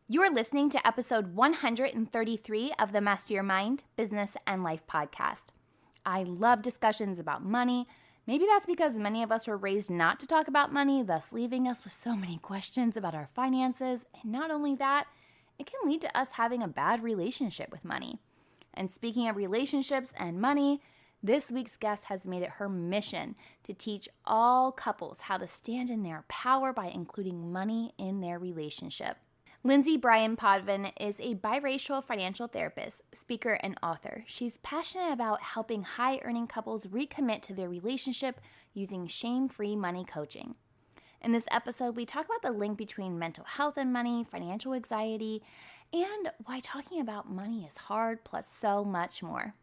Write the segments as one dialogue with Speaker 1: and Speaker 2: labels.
Speaker 1: You're listening to episode 133 of the Master Your Mind, Business, and Life podcast. I love discussions about money. Maybe that's because many of us were raised not to talk about money, thus leaving us with so many questions about our finances. And not only that, it can lead to us having a bad relationship with money. And speaking of relationships and money, this week's guest has made it her mission to teach all couples how to stand in their power by including money in their relationship. Lindsay Bryan-Podvin is a biracial financial therapist, speaker, and author. She's passionate about helping high-earning couples recommit to their relationship using shame-free money coaching. In this episode, we talk about the link between mental health and money, financial anxiety, and why talking about money is hard, plus so much more.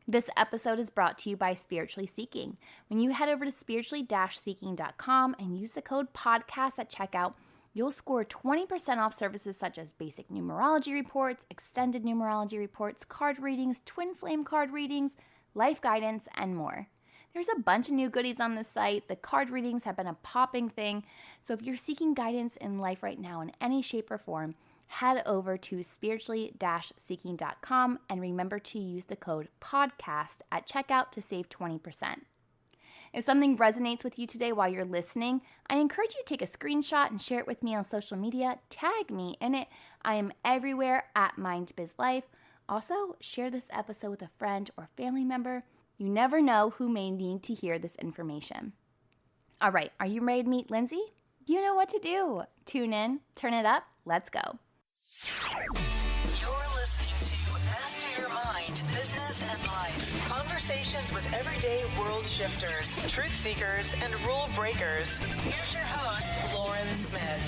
Speaker 1: This episode is brought to you by Spiritually Seeking. When you head over to spiritually-seeking.com and use the code podcast at checkout, you'll score 20% off services such as basic numerology reports, extended numerology reports, card readings, twin flame card readings, life guidance, and more. There's a bunch of new goodies on the site. The card readings have been a popping thing. So if you're seeking guidance in life right now in any shape or form, head over to spiritually-seeking.com and remember to use the code podcast at checkout to save 20%. If something resonates with you today while you're listening, I encourage you to take a screenshot and share it with me on social media. Tag me in it. I am everywhere at MindBizLife. Also, share this episode with a friend or family member. You never know who may need to hear this information. All right, are you ready to meet Lindsay? You know what to do. Tune in, turn it up, let's go.
Speaker 2: You're listening to Master Your Mind, Business and Life. Conversations with everyday world shifters, truth seekers, and rule breakers. Here's your host, Lauren Smith.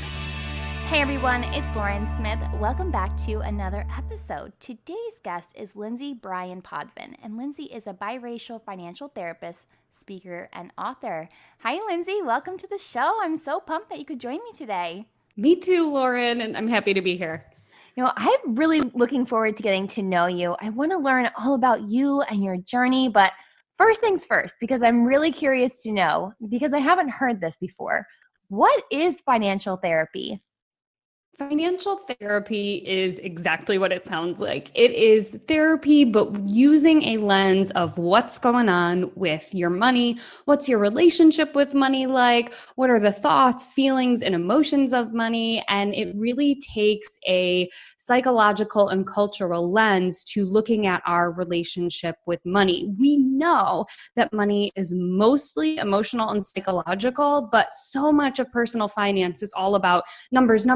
Speaker 1: Hey everyone, it's Lauren Smith. Welcome back to another episode. Today's guest is Lindsay Bryan-Podvin, and Lindsay is a biracial financial therapist, speaker, and author. Hi Lindsay, welcome to the show. I'm so pumped that you could join me today.
Speaker 3: Me too, Lauren, and I'm happy to be here.
Speaker 1: You know, I'm really looking forward to getting to know you. I want to learn all about you and your journey, but first things first, because I'm really curious to know, because I haven't heard this before, what is financial therapy?
Speaker 3: Financial therapy is exactly what it sounds like. It is therapy, but using a lens of what's going on with your money, what's your relationship with money like, what are the thoughts, feelings, and emotions of money, and it really takes a psychological and cultural lens to looking at our relationship with money. We know that money is mostly emotional and psychological, but so much of personal finance is all about numbers,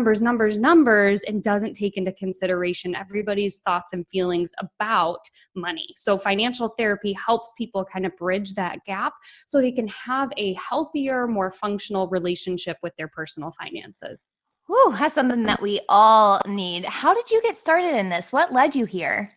Speaker 3: and doesn't take into consideration everybody's thoughts and feelings about money. So financial therapy helps people kind of bridge that gap so they can have a healthier, more functional relationship with their personal finances.
Speaker 1: Ooh, that's something that we all need. How did you get started in this? What led you here?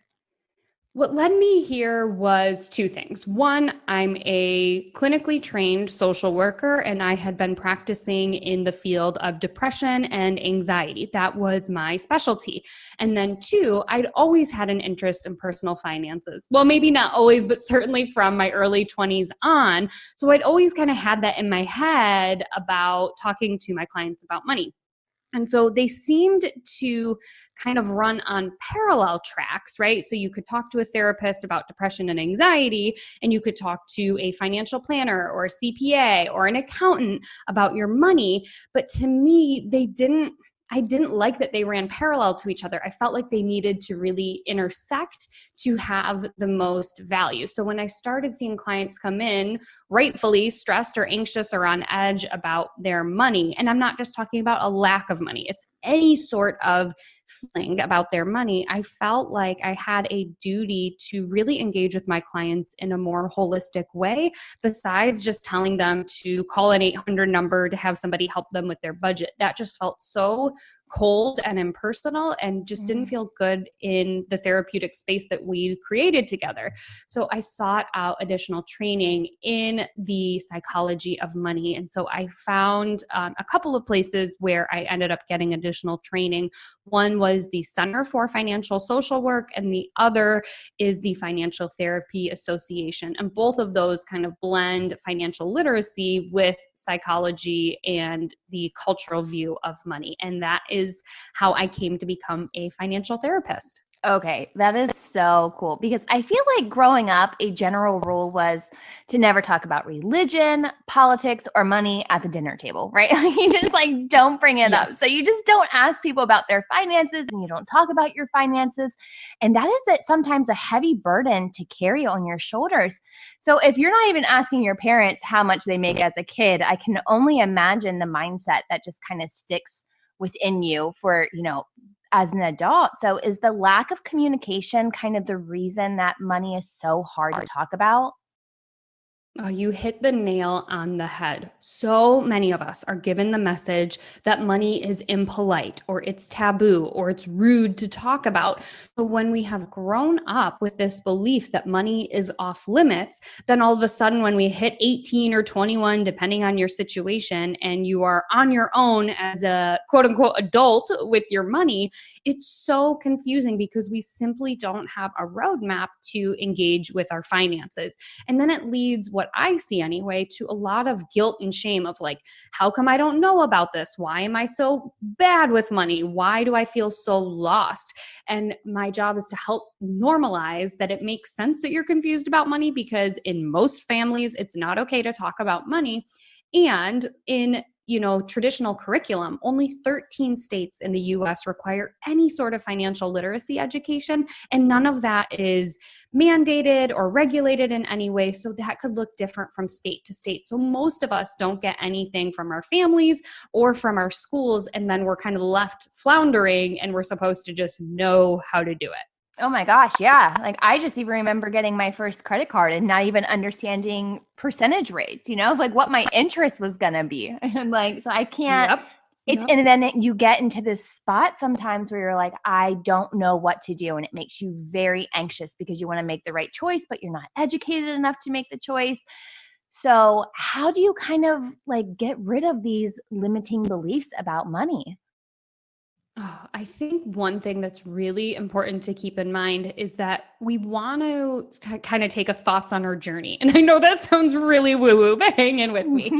Speaker 3: What led me here was two things. One, I'm a clinically trained social worker, and I had been practicing in the field of depression and anxiety. That was my specialty. And then two, I'd always had an interest in personal finances. Well, maybe not always, but certainly from my early 20s on. So I'd always kind of had that in my head about talking to my clients about money. And so they seemed to kind of run on parallel tracks, right? So you could talk to a therapist about depression and anxiety, and you could talk to a financial planner or a CPA or an accountant about your money. But to me, I didn't like that they ran parallel to each other. I felt like they needed to really intersect to have the most value. So when I started seeing clients come in rightfully stressed or anxious or on edge about their money, and I'm not just talking about a lack of money, it's any sort of feeling about their money, I felt like I had a duty to really engage with my clients in a more holistic way, besides just telling them to call an 800 number to have somebody help them with their budget. That just felt so cold and impersonal and just didn't feel good in the therapeutic space that we created together. So I sought out additional training in the psychology of money. And so I found a couple of places where I ended up getting additional training. One was the Center for Financial Social Work, and the other is the Financial Therapy Association. And both of those kind of blend financial literacy with psychology and the cultural view of money. And that is how I came to become a financial therapist.
Speaker 1: Okay, that is so cool because I feel like growing up, a general rule was to never talk about religion, politics, or money at the dinner table, right? You just like don't bring it up.
Speaker 3: Yes.
Speaker 1: So you just don't ask people about their finances and you don't talk about your finances. And that is sometimes a heavy burden to carry on your shoulders. So if you're not even asking your parents how much they make as a kid, I can only imagine the mindset that just kind of sticks within you for, as an adult. So is the lack of communication kind of the reason that money is so hard to talk about?
Speaker 3: Oh, you hit the nail on the head. So many of us are given the message that money is impolite or it's taboo or it's rude to talk about. But when we have grown up with this belief that money is off limits, then all of a sudden when we hit 18 or 21, depending on your situation, and you are on your own as a quote unquote adult with your money, it's so confusing because we simply don't have a roadmap to engage with our finances. And then it leads, what I see anyway, to a lot of guilt and shame of like, how come I don't know about this? Why am I so bad with money? Why do I feel so lost? And my job is to help normalize that it makes sense that you're confused about money because in most families, it's not okay to talk about money. And in traditional curriculum, only 13 states in the US require any sort of financial literacy education, and none of that is mandated or regulated in any way. So that could look different from state to state. So most of us don't get anything from our families or from our schools, and then we're kind of left floundering and we're supposed to just know how to do it.
Speaker 1: Oh my gosh, yeah. Like I just even remember getting my first credit card and not even understanding percentage rates, like what my interest was going to be. And like, so I can't, and then you get into this spot sometimes where you're like, I don't know what to do. And it makes you very anxious because you want to make the right choice, but you're not educated enough to make the choice. So how do you kind of like get rid of these limiting beliefs about money?
Speaker 3: Oh, I think one thing that's really important to keep in mind is that we want to kind of take a thoughts on our journey. And I know that sounds really woo-woo, but hang in with me.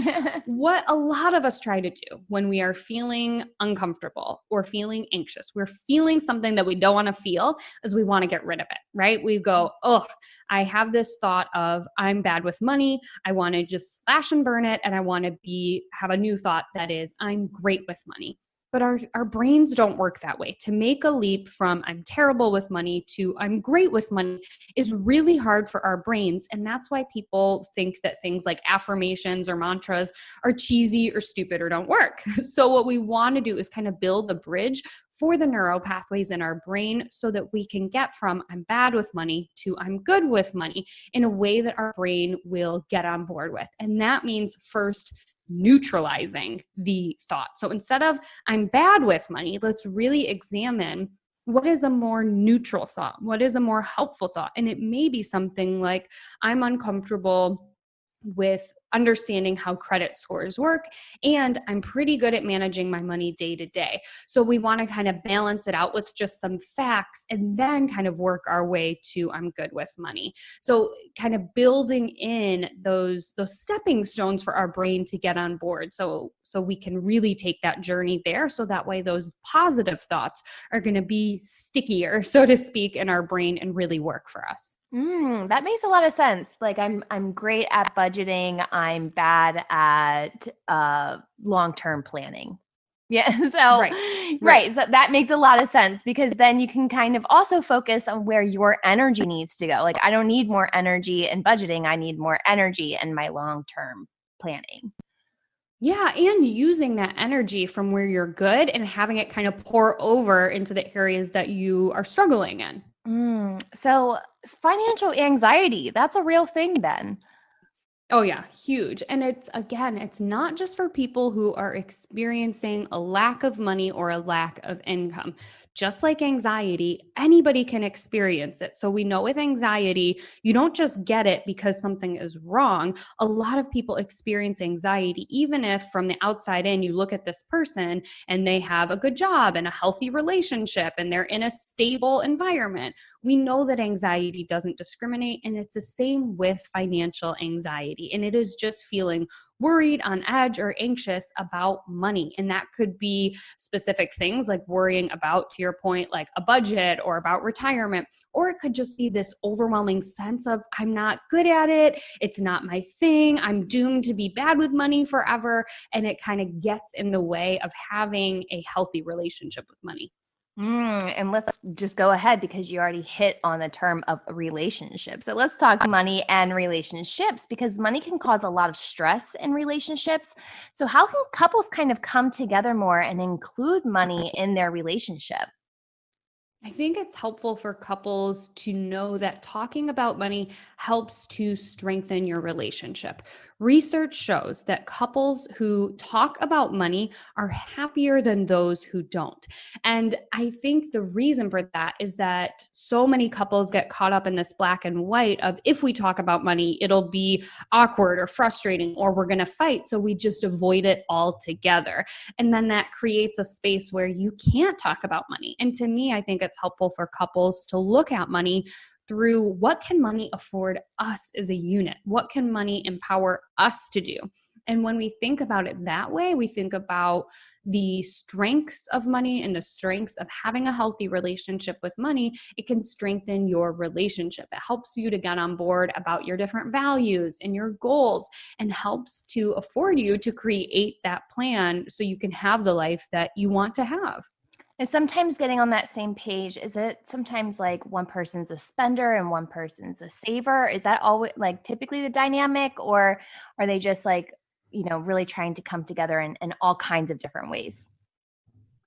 Speaker 3: What a lot of us try to do when we are feeling uncomfortable or feeling anxious, we're feeling something that we don't want to feel, is we want to get rid of it, right? We go, oh, I have this thought of I'm bad with money. I want to just slash and burn it. And I want to have a new thought that is I'm great with money. But our brains don't work that way. To make a leap from I'm terrible with money to I'm great with money is really hard for our brains. And that's why people think that things like affirmations or mantras are cheesy or stupid or don't work. So what we want to do is kind of build a bridge for the neural pathways in our brain so that we can get from I'm bad with money to I'm good with money in a way that our brain will get on board with. And that means first neutralizing the thought. So instead of I'm bad with money, let's really examine what is a more neutral thought? What is a more helpful thought? And it may be something like I'm uncomfortable with understanding how credit scores work, and I'm pretty good at managing my money day to day. So we want to kind of balance it out with just some facts and then kind of work our way to I'm good with money. So kind of building in those stepping stones for our brain to get on board so we can really take that journey there, so that way those positive thoughts are going to be stickier, so to speak, in our brain and really work for us.
Speaker 1: That makes a lot of sense. Like I'm great at budgeting. I'm bad at long-term planning. Yeah. So right. So that makes a lot of sense because then you can kind of also focus on where your energy needs to go. Like I don't need more energy in budgeting. I need more energy in my long-term planning.
Speaker 3: Yeah, and using that energy from where you're good and having it kind of pour over into the areas that you are struggling in.
Speaker 1: So financial anxiety, that's a real thing then.
Speaker 3: Oh yeah, huge. And it's not just for people who are experiencing a lack of money or a lack of income. Just like anxiety, anybody can experience it. So we know with anxiety, you don't just get it because something is wrong. A lot of people experience anxiety, even if from the outside in, you look at this person and they have a good job and a healthy relationship and they're in a stable environment. We know that anxiety doesn't discriminate, and it's the same with financial anxiety. And it is just feeling worried, on edge, or anxious about money. And that could be specific things like worrying about, to your point, like a budget or about retirement, or it could just be this overwhelming sense of I'm not good at it. It's not my thing. I'm doomed to be bad with money forever. And it kind of gets in the way of having a healthy relationship with money.
Speaker 1: And let's just go ahead because you already hit on the term of a relationship. So let's talk money and relationships because money can cause a lot of stress in relationships. So how can couples kind of come together more and include money in their relationship?
Speaker 3: I think it's helpful for couples to know that talking about money helps to strengthen your relationship. Research shows that couples who talk about money are happier than those who don't. And I think the reason for that is that so many couples get caught up in this black and white of if we talk about money, it'll be awkward or frustrating or we're going to fight. So we just avoid it altogether. And then that creates a space where you can't talk about money. And to me, I think it's helpful for couples to look at money through what can money afford us as a unit? What can money empower us to do? And when we think about it that way, we think about the strengths of money and the strengths of having a healthy relationship with money. It can strengthen your relationship. It helps you to get on board about your different values and your goals and helps to afford you to create that plan so you can have the life that you want to have.
Speaker 1: And sometimes getting on that same page, is it sometimes like one person's a spender and one person's a saver? Is that always like typically the dynamic, or are they just like, really trying to come together in all kinds of different ways?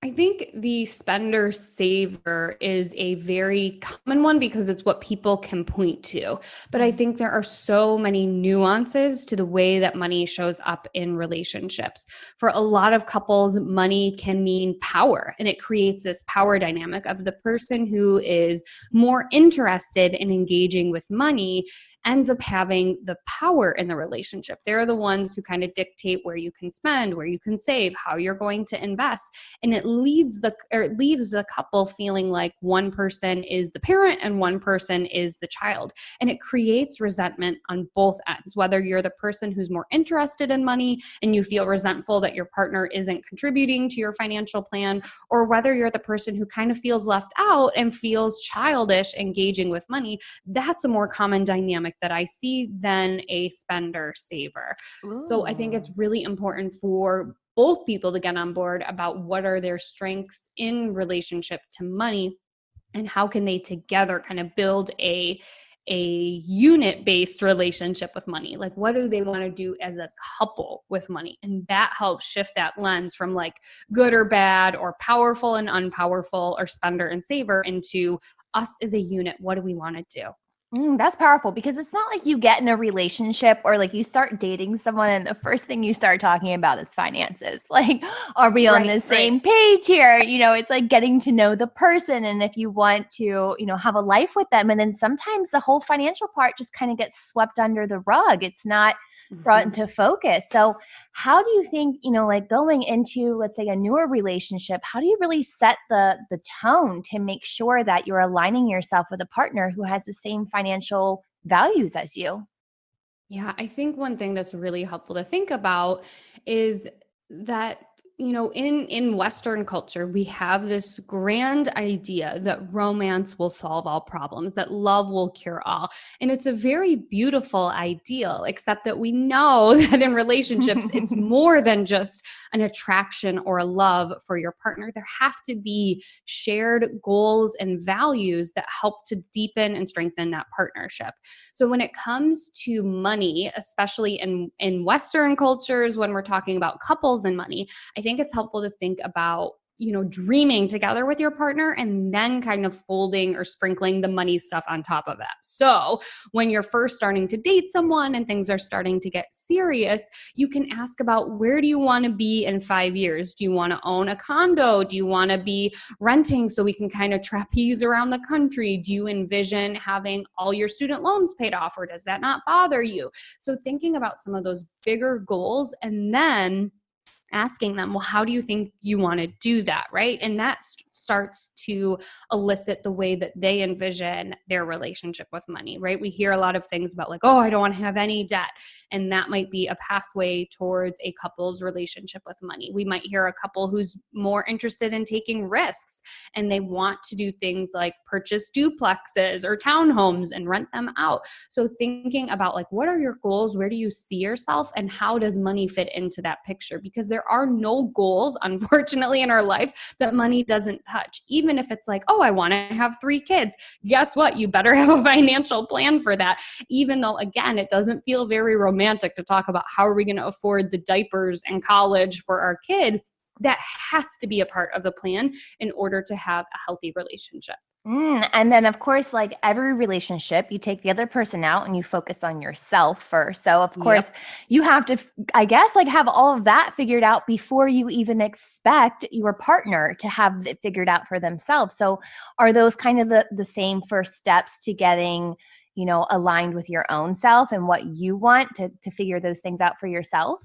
Speaker 3: I think the spender saver is a very common one because it's what people can point to. But I think there are so many nuances to the way that money shows up in relationships. For a lot of couples, money can mean power, and it creates this power dynamic of the person who is more interested in engaging with money ends up having the power in the relationship. They're the ones who kind of dictate where you can spend, where you can save, how you're going to invest. And it leaves the couple feeling like one person is the parent and one person is the child. And it creates resentment on both ends, whether you're the person who's more interested in money and you feel resentful that your partner isn't contributing to your financial plan, or whether you're the person who kind of feels left out and feels childish engaging with money. That's a more common dynamic that I see than a spender saver. So I think it's really important for both people to get on board about what are their strengths in relationship to money and how can they together kind of build a unit-based relationship with money. Like, what do they want to do as a couple with money? And that helps shift that lens from like good or bad or powerful and unpowerful or spender and saver into us as a unit. What do we want to do?
Speaker 1: That's powerful because it's not like you get in a relationship or like you start dating someone and the first thing you start talking about is finances. Like, are we on the same page here? It's like getting to know the person and if you want to, have a life with them. And then sometimes the whole financial part just kind of gets swept under the rug. It's not brought into focus. So how do you think, like going into, let's say, a newer relationship, how do you really set the tone to make sure that you're aligning yourself with a partner who has the same financial values as you?
Speaker 3: Yeah, I think one thing that's really helpful to think about is that in Western culture, we have this grand idea that romance will solve all problems, that love will cure all. And it's a very beautiful ideal, except that we know that in relationships, it's more than just an attraction or a love for your partner. There have to be shared goals and values that help to deepen and strengthen that partnership. So when it comes to money, especially in Western cultures, when we're talking about couples and money, I think it's helpful to think about, dreaming together with your partner and then kind of folding or sprinkling the money stuff on top of that. So when you're first starting to date someone and things are starting to get serious, you can ask about where do you want to be in 5 years? Do you want to own a condo? Do you want to be renting so we can kind of trapeze around the country? Do you envision having all your student loans paid off, or does that not bother you? So thinking about some of those bigger goals and then asking them, well, how do you think you want to do that, right? And that starts to elicit the way that they envision their relationship with money, right? We hear a lot of things about like, oh, I don't want to have any debt. And that might be a pathway towards a couple's relationship with money. We might hear a couple who's more interested in taking risks and they want to do things like purchase duplexes or townhomes and rent them out. So thinking about like, what are your goals? Where do you see yourself? And how does money fit into that picture? Because there are no goals, unfortunately, in our life that money doesn't touch. Even if it's like, oh, I want to have 3 kids. Guess what? You better have a financial plan for that. Even though, again, it doesn't feel very romantic to talk about how are we going to afford the diapers and college for our kid. That has to be a part of the plan in order to have a healthy relationship.
Speaker 1: And then, of course, like every relationship, you take the other person out and you focus on yourself first. So, of course, you have to, I guess, like have all of that figured out before you even expect your partner to have it figured out for themselves. So, are those kind of the same first steps to getting, aligned with your own self and what you want to figure those things out for yourself?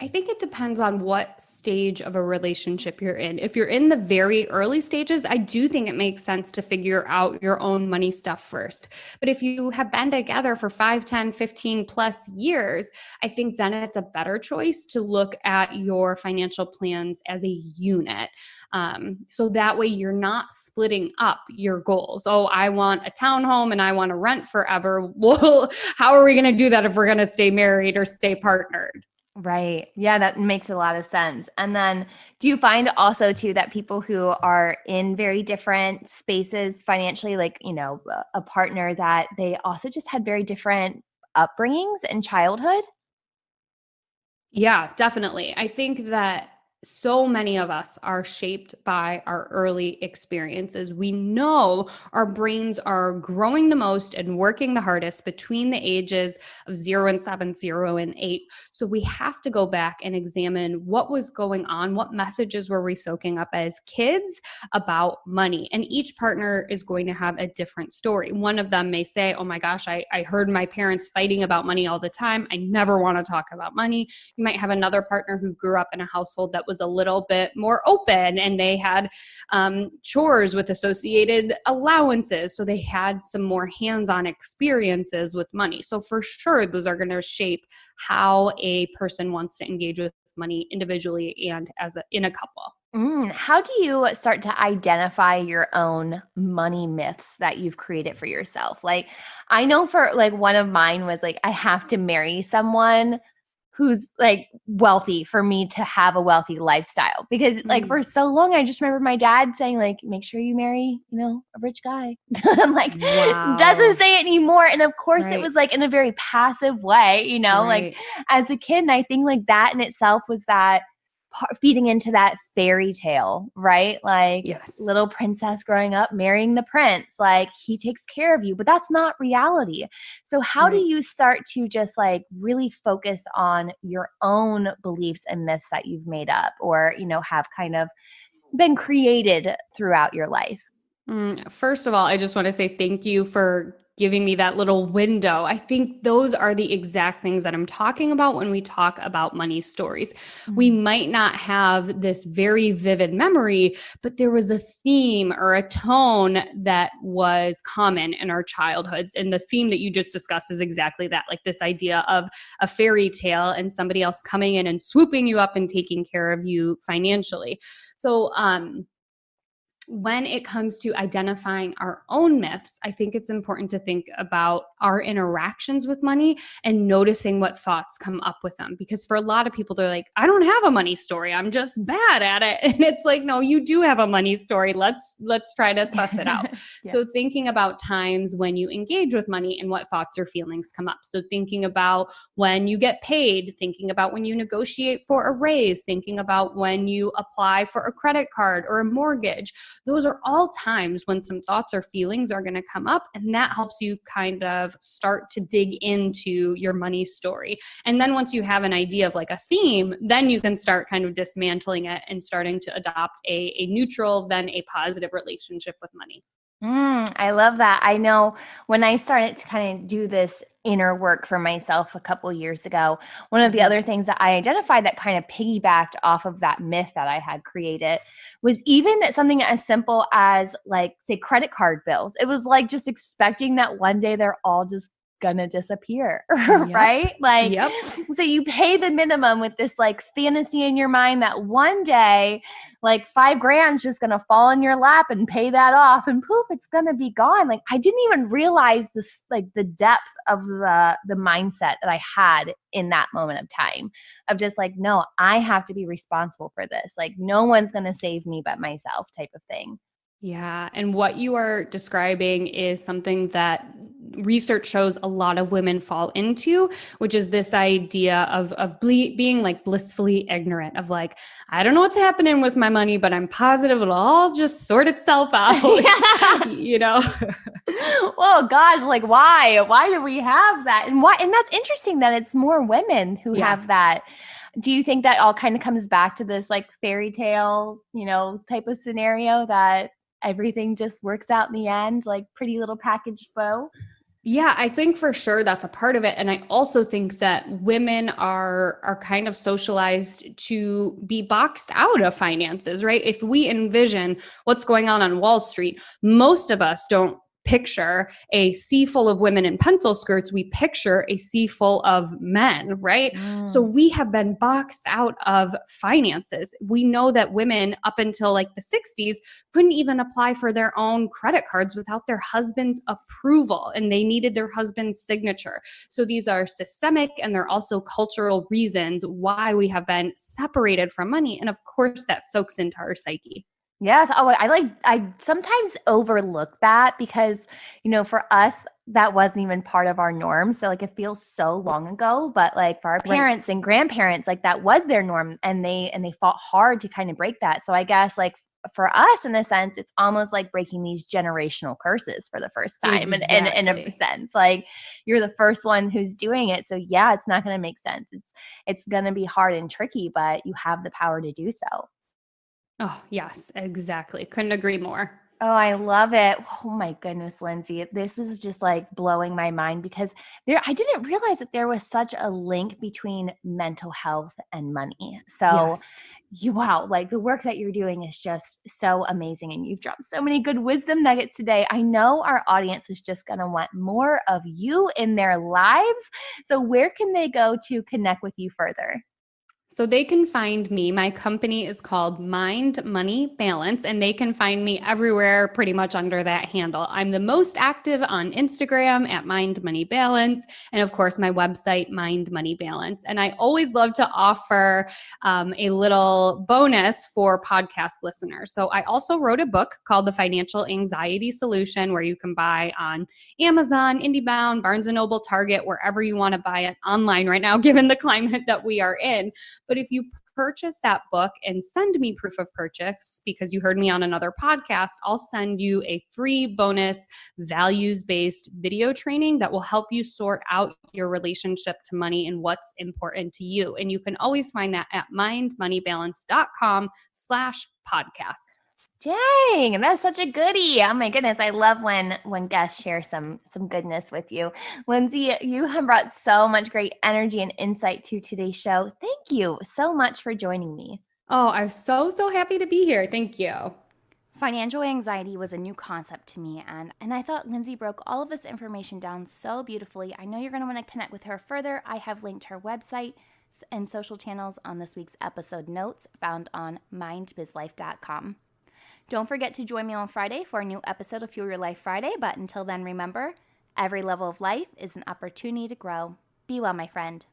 Speaker 3: I think it depends on what stage of a relationship you're in. If you're in the very early stages, I do think it makes sense to figure out your own money stuff first. But if you have been together for 5, 10, 15 plus years, I think then it's a better choice to look at your financial plans as a unit. So that way you're not splitting up your goals. Oh, I want a townhome and I want to rent forever. Well, how are we going to do that if we're going to stay married or stay partnered?
Speaker 1: Right. Yeah, that makes a lot of sense. And then do you find also too that people who are in very different spaces financially, like, a partner that they also just had very different upbringings in childhood?
Speaker 3: Yeah, definitely. I think that so many of us are shaped by our early experiences. We know our brains are growing the most and working the hardest between the ages of 0 and 7, 0 and 8. So we have to go back and examine what was going on, what messages were we soaking up as kids about money. And each partner is going to have a different story. One of them may say, oh my gosh, I heard my parents fighting about money all the time. I never want to talk about money. You might have another partner who grew up in a household that was a little bit more open and they had chores with associated allowances. So they had some more hands-on experiences with money. So for sure, those are going to shape how a person wants to engage with money individually and in a couple.
Speaker 1: How do you start to identify your own money myths that you've created for yourself? Like, I know for like one of mine was like, I have to marry someone who's like wealthy for me to have a wealthy lifestyle. Because like for so long, I just remember my dad saying like, make sure you marry, a rich guy. Like doesn't say it anymore. And of course it was like in a very passive way, like as a kid. And I think like that in itself was that feeding into that fairy tale, right? Like little princess growing up, marrying the prince, like he takes care of you, but that's not reality. So how do you start to just like really focus on your own beliefs and myths that you've made up or, have kind of been created throughout your life?
Speaker 3: First of all, I just want to say thank you for giving me that little window. I think those are the exact things that I'm talking about when we talk about money stories. We might not have this very vivid memory, but there was a theme or a tone that was common in our childhoods. And the theme that you just discussed is exactly that, like this idea of a fairy tale and somebody else coming in and swooping you up and taking care of you financially. So, when it comes to identifying our own myths, I think it's important to think about our interactions with money and noticing what thoughts come up with them. Because for a lot of people, they're like, I don't have a money story. I'm just bad at it. And it's like, no, you do have a money story. Let's try to suss it out. So thinking about times when you engage with money and what thoughts or feelings come up. So thinking about when you get paid, thinking about when you negotiate for a raise, thinking about when you apply for a credit card or a mortgage. Those are all times when some thoughts or feelings are going to come up, and that helps you kind of start to dig into your money story. And then once you have an idea of like a theme, then you can start kind of dismantling it and starting to adopt a neutral, then a positive relationship with money.
Speaker 1: I love that. I know when I started to kind of do this inner work for myself a couple years ago, one of the
Speaker 3: Mhm.
Speaker 1: other things that I identified that kind of piggybacked off of that myth that I had created was even something as simple as, like, say, credit card bills. It was like just expecting that one day they're all just gonna disappear,
Speaker 3: Yep.
Speaker 1: right? Like,
Speaker 3: Yep.
Speaker 1: so you pay the minimum with this like fantasy in your mind that one day, like, 5 grand just gonna fall in your lap and pay that off, and poof, it's gonna be gone. Like, I didn't even realize this, like, the depth of the mindset that I had in that moment of time, of just like, no, I have to be responsible for this. Like, no one's gonna save me but myself, type of thing.
Speaker 3: Yeah. And what you are describing is something that research shows a lot of women fall into, which is this idea of being like blissfully ignorant of like, I don't know what's happening with my money, but I'm positive it'll all just sort itself out.
Speaker 1: Yeah.
Speaker 3: You know?
Speaker 1: Oh gosh, like, why do we have that? And that's interesting that it's more women who
Speaker 3: Yeah.
Speaker 1: have that. Do you think that all kind of comes back to this like fairy tale, type of scenario, that everything just works out in the end, like pretty little packaged bow?
Speaker 3: Yeah, I think for sure that's a part of it. And I also think that women are kind of socialized to be boxed out of finances, right? If we envision what's going on Wall Street, most of us don't picture a sea full of women in pencil skirts. We picture a sea full of men, right? So
Speaker 1: Mm.
Speaker 3: we have been boxed out of finances. We know that women up until like the 60s couldn't even apply for their own credit cards without their husband's approval, and they needed their husband's signature. So these are systemic and they're also cultural reasons why we have been separated from money. And of course, that soaks into our psyche.
Speaker 1: Yes. Oh, I sometimes overlook that because, for us, that wasn't even part of our norm. So like it feels so long ago, but like for our
Speaker 3: Right.
Speaker 1: parents and grandparents, like that was their norm, and they fought hard to kind of break that. So I guess, like, for us, in a sense, it's almost like breaking these generational curses for the first time, and in a
Speaker 3: Exactly.
Speaker 1: sense, like, you're the first one who's doing it. So yeah, it's not going to make sense. It's going to be hard and tricky, but you have the power to do so.
Speaker 3: Oh, yes, exactly. Couldn't agree more.
Speaker 1: Oh, I love it. Oh my goodness, Lindsay. This is just like blowing my mind, because I didn't realize that there was such a link between mental health and money. So
Speaker 3: Yes.
Speaker 1: wow, like the work that you're doing is just so amazing. And you've dropped so many good wisdom nuggets today. I know our audience is just going to want more of you in their lives. So where can they go to connect with you further?
Speaker 3: So they can find me. My company is called Mind Money Balance, and they can find me everywhere pretty much under that handle. I'm the most active on Instagram at Mind Money Balance, and of course, my website, Mind Money Balance. And I always love to offer a little bonus for podcast listeners. So I also wrote a book called The Financial Anxiety Solution, where you can buy on Amazon, IndieBound, Barnes & Noble, Target, wherever you want to buy it online right now, given the climate that we are in. But if you purchase that book and send me proof of purchase because you heard me on another podcast, I'll send you a free bonus values-based video training that will help you sort out your relationship to money and what's important to you. And you can always find that at mindmoneybalance.com/podcast.
Speaker 1: Dang, that's such a goodie. Oh my goodness. I love when guests share some goodness with you. Lindsay, you have brought so much great energy and insight to today's show. Thank you so much for joining me.
Speaker 3: Oh, I'm so happy to be here. Thank you.
Speaker 1: Financial anxiety was a new concept to me, and I thought Lindsay broke all of this information down so beautifully. I know you're going to want to connect with her further. I have linked her website and social channels on this week's episode notes, found on mindbizlife.com. Don't forget to join me on Friday for a new episode of Fuel Your Life Friday. But until then, remember, every level of life is an opportunity to grow. Be well, my friend.